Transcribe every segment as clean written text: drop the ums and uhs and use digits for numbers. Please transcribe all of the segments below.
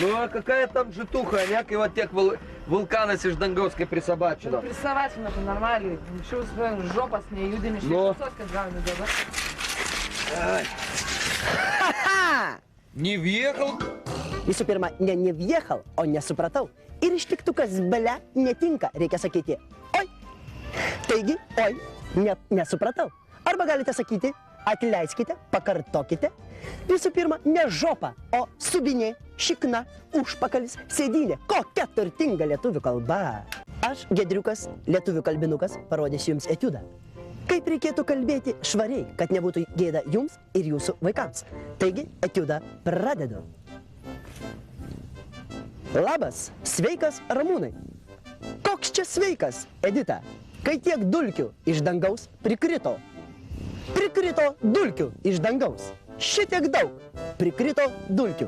Ну а какая там житуха, а не вот тех вулканов из Донговской присобачено. Ну присобачено, это нормально. Ничего, жопа с ней, юдами, что соска древняя, да? Не въехал? Visų pirma, ne въехал, o nesupratau. Ir iš tiktukas bele netinka, reikia sakyti oi. Taigi, oi, nesupratau. Arba galite sakyti, atleiskite, pakartokite. Visų pirma, ne žopa, o subinė, šikna, užpakalis, sėdynė. Kokia turtinga lietuvių kalba. Aš, Gedriukas, lietuvių kalbinukas, parodysiu jums etiudą. Kaip reikėtų kalbėti švariai, kad nebūtų gėda jums ir jūsų vaikams. Taigi, etiudą pradedu. Labas, sveikas Ramūnai. Koks čia sveikas, Edita, kai tiek dulkių iš dangaus prikrito. Prikrito dulkių iš dangaus. Šitiek daug prikrito dulkių.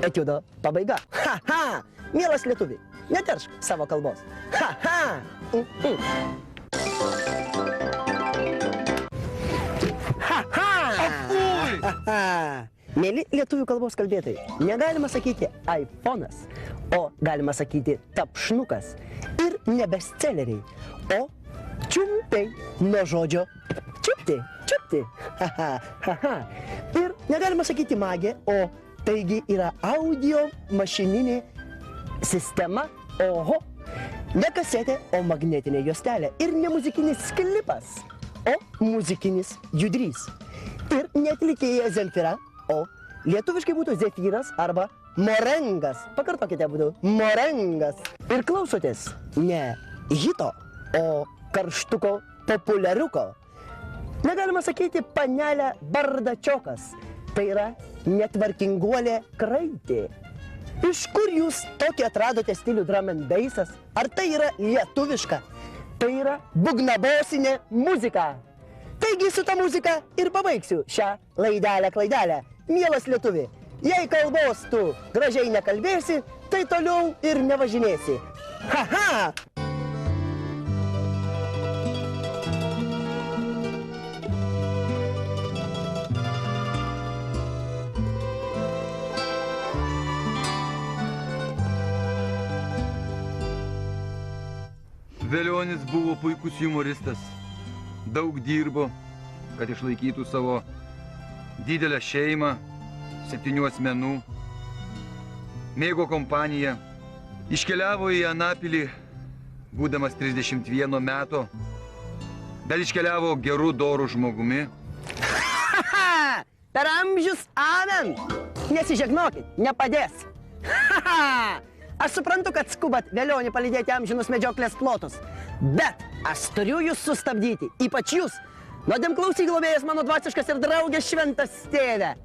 Etiudo pabaiga. Ha, ha! Mielas lietuvi, neteršk savo kalbos. Ha, ha! Ha, ha! Ha, ha! Mėly lietuvių kalbos kalbėtojai, negalima sakyti iPhone'as, o galima sakyti tapšnukas ir ne bestselleriai, o čiumpiai nuo žodžio čiupti, čiupti. Ha, ha, ha, ha. Ir negalima sakyti magė, o taigi yra audio mašininė sistema, oho, ne kasetė, o magnetinė juostelė ir ne muzikinis klipas, o muzikinis judrys. Ir ne atlikėja Zemfira, o lietuviškai būtų zefyras arba morengas. Pakartokite būtų morengas. Ir klausotės ne hito, o karštuko populiariuko. Negalima sakyti panelė bardačiokas. Tai yra netvarkinguolė kraitė. Iš kur jūs tokį atradote stilių drum and bassas? Ar tai yra lietuviška? Tai yra bugnabosinė muzika. Taigi su ta muzika ir pabaigsiu šią laidelę. Mielas lietuvi, jei kalbos tu gražiai nekalbėsi, tai toliau ir nevažinėsi. Ha, ha! Velionis buvo puikus humoristas. Daug dirbo, kad išlaikytų savo didelę šeimą, 7 asmenų. Mėgo kompaniją. Iškeliavo į Anapilį, būdamas 31 metų. Dar iškeliavo gerų dorų žmogumi. Per amžius amen! Nesižegnokit, nepadės. Aš suprantu, kad skubat Velionį palydėti amžinus medžioklės plotus. Bet aš turiu jūs sustabdyti, ypač jūs. Nuodėmklausyk globėjas mano dvasiškas ir draugės šventas tėve.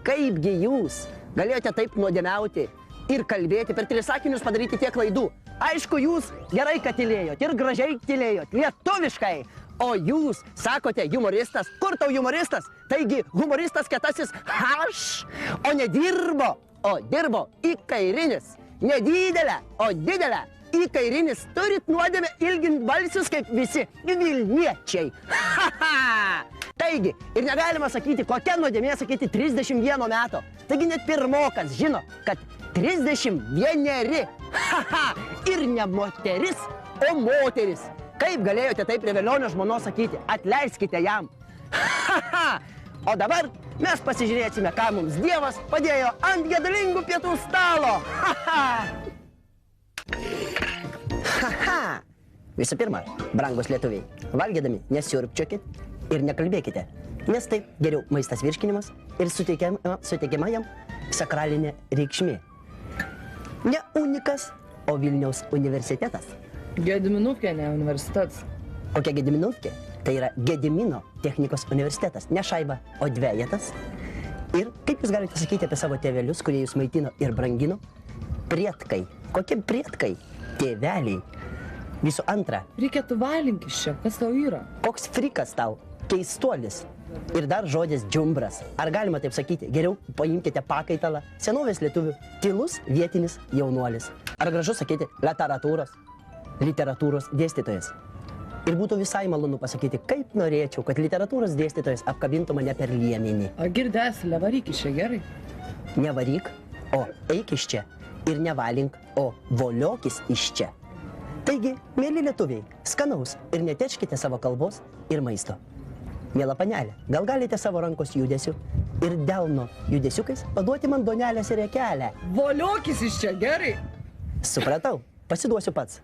Kaipgi jūs galėjote taip nuodėmiauti ir kalbėti, per 3 sakinius padaryti tiek klaidų? Aišku, jūs gerai, kad tylėjot ir gražiai tylėjot, lietuviškai. O jūs sakote humoristas. Kur tau humoristas? Taigi humoristas kietasis aš, o nedirbo, o dirbo įkairinis. Nedidelę, o didelę. Įkairinis turit nuodėmę ilgint balsius kaip visi Vilniečiai. Taigi, ir negalima sakyti, kokia nuodėmė sakyti 31 metų. Taigi net pirmokas žino, kad 31. Ir ne moteris, o moteris. Kaip galėjote taip prie Velionio žmonos sakyti? Atleiskite jam. O dabar mes pasižiūrėsime, ką mums Dievas padėjo ant gedulingų pietų stalo. Visų pirma, brangus lietuviai, valgydami nesiurpčiokit ir nekalbėkite, nes taip geriau maistas virškinimas ir suteikiama jam sakralinė reikšmė. Ne Unikas, o Vilniaus universitetas. Gediminuvkė, ne universitetas. Kokia Gediminuvkė? Tai yra Gedimino technikos universitetas, ne šaiba, o dvejetas. Ir kaip jūs galite sakyti apie savo tėvelius, kurie jūs maitino ir brangino? Prietkai. Kokie prietkai? Tėveliai. Visų antra. Reikėtų valinkis čia, kas tau yra? Koks frikas tau? Keistuolis. Ir dar žodis džiumbras. Ar galima taip sakyti? Geriau paimkite pakaitalą. Senovės lietuvių. Tylus vietinis jaunuolis. Ar gražu sakyti literatūros dėstytojas? Ir būtų visai malonu pasakyti, kaip norėčiau, kad literatūros dėstytojas apkabintų mane per liemenį. A girdėsi, nevaryk iš čia gerai. Nevaryk, o eik iš čia. Ir nevalink, o voliokis iš čia. Taigi, mėly lietuviai, skanaus ir netečkite savo kalbos ir maisto. Mėla panelė, gal galite savo rankos judesiu ir delno judesiukais paduoti man duonelės ir riekelę? Voliokis iš čia, gerai. Supratau, pasiduosiu pats.